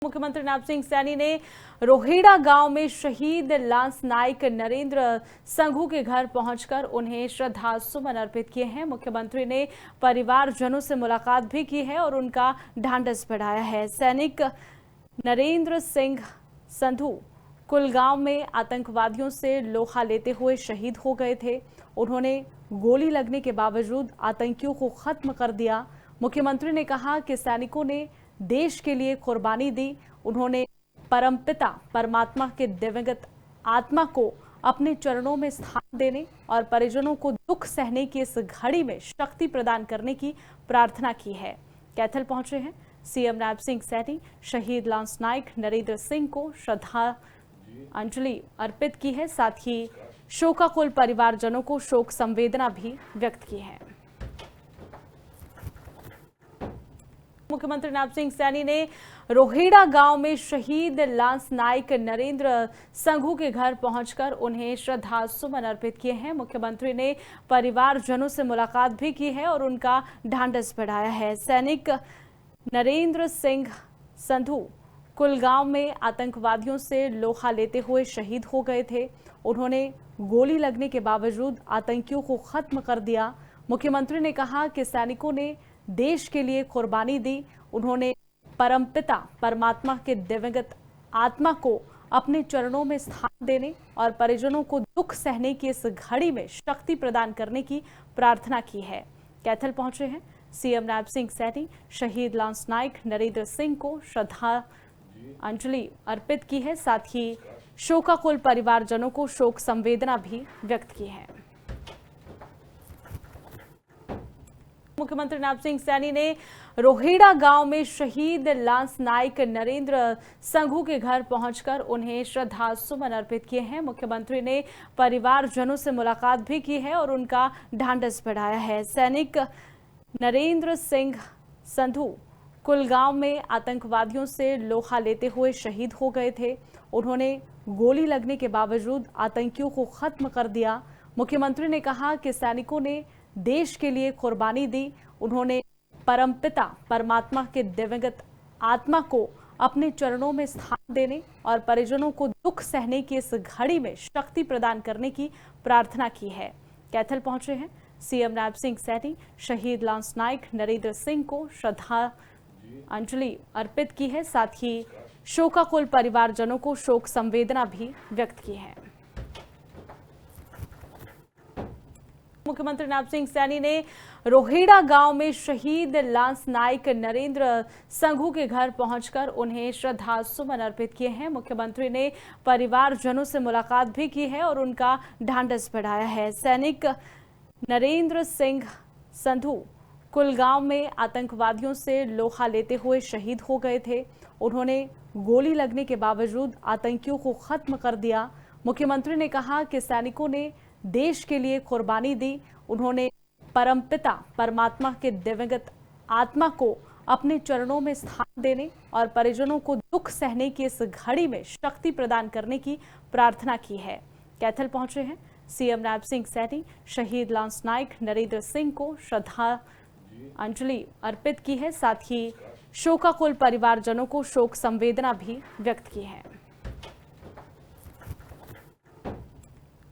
मुख्यमंत्री नैब सिंह सैनी ने रोहेड़ा गांव में शहीद लांस नायक नरेंद्र संघू के घर पहुंचकर उन्हें श्रद्धा सुमन अर्पित किए हैं। मुख्यमंत्री ने परिवारजनों से मुलाकात भी की है और उनका ढांढस बढ़ाया है। सैनिक नरेंद्र सिंह संधू कुलगांव में आतंकवादियों से लोहा लेते हुए शहीद हो गए थे। उन्होंने गोली लगने के बावजूद आतंकियों को खत्म कर दिया। मुख्यमंत्री ने कहा कि सैनिकों ने देश के लिए कुर्बानी दी। उन्होंने परमपिता परमात्मा के दिवंगत आत्मा को अपने चरणों में स्थान देने और परिजनों को दुख सहने की इस घड़ी में शक्ति प्रदान करने की प्रार्थना की है। कैथल पहुंचे हैं सीएम नैब सिंह सैनी। शहीद लांस नायक नरेंद्र सिंह को श्रद्धांजलि अर्पित की है, साथ ही शोकाकुल परिवारजनों को शोक संवेदना भी व्यक्त की है। मुख्यमंत्री नैब सिंह सैनी ने रोहेड़ा गांव में शहीद लांस नायक नरेंद्र संघू के घर पहुंचकर उन्हें श्रद्धा सुमन अर्पित किए हैं। मुख्यमंत्री ने परिवारजनों से मुलाकात भी की है और उनका ढांढस बढ़ाया है। सैनिक नरेंद्र सिंह संधू कुलगांव में आतंकवादियों से लोहा लेते हुए शहीद हो गए थे। उन्होंने गोली लगने के बावजूद आतंकियों को खत्म कर दिया। मुख्यमंत्री ने कहा कि सैनिकों ने देश के लिए कुर्बानी दी। उन्होंने परमपिता परमात्मा के दिवंगत आत्मा को अपने चरणों में स्थान देने और परिजनों को दुख सहने की इस घड़ी में शक्ति प्रदान करने की प्रार्थना की है। कैथल पहुंचे हैं सीएम नैब सिंह सैनी। शहीद लांस नायक नरेंद्र सिंह को श्रद्धांजलि अर्पित की है, साथ ही शोकाकुल परिवारजनों को शोक संवेदना भी व्यक्त की है। मुख्यमंत्री नैब सिंह सैनी ने रोहेड़ा गांव में शहीद लांस नायक नरेंद्र संघू के घर पहुंचकर उन्हें श्रद्धा सुमन अर्पित किए हैं। मुख्यमंत्री ने परिवारजनों से मुलाकात भी की है और उनका ढांढस बढ़ाया है। सैनिक नरेंद्र सिंह संधू कुलगांव में आतंकवादियों से लोहा लेते हुए शहीद हो गए थे। उन्होंने गोली लगने के बावजूद आतंकियों को खत्म कर दिया। मुख्यमंत्री ने कहा कि सैनिकों ने देश के लिए कुर्बानी दी। उन्होंने परमपिता परमात्मा के दिवंगत आत्मा को अपने चरणों में स्थान देने और परिजनों को दुख सहने की इस घड़ी में शक्ति प्रदान करने की प्रार्थना की है। कैथल पहुंचे हैं सीएम नैब सिंह सैनी। शहीद लांस नायक नरेंद्र सिंह को श्रद्धांजलि अर्पित की है, साथ ही शोकाकुल परिवारजनों को शोक संवेदना भी व्यक्त की है। मुख्यमंत्री नैब सिंह सैनी ने रोहेड़ा गांव में शहीद लांस नायक नरेंद्र संघू के घर पहुंचकर उन्हें श्रद्धा सुमन अर्पित किए हैं। मुख्यमंत्री ने परिवारजनों से मुलाकात भी की है और उनका ढांढस बढ़ाया है। सैनिक नरेंद्र सिंह संधू कुलगांव में आतंकवादियों से लोहा लेते हुए शहीद हो गए थे। उन्होंने गोली लगने के बावजूद आतंकियों को खत्म कर दिया। मुख्यमंत्री ने कहा कि सैनिकों ने देश के लिए कुर्बानी दी। उन्होंने परमपिता परमात्मा के दिवंगत आत्मा को अपने चरणों में स्थान देने और परिजनों को दुख सहने की इस घड़ी में शक्ति प्रदान करने की प्रार्थना की है। कैथल पहुंचे हैं सीएम नैब सिंह सैनी। शहीद लांस नायक नरेंद्र सिंह को श्रद्धांजलि अर्पित की है, साथ ही शोकाकुल परिवारजनों को शोक संवेदना भी व्यक्त की है।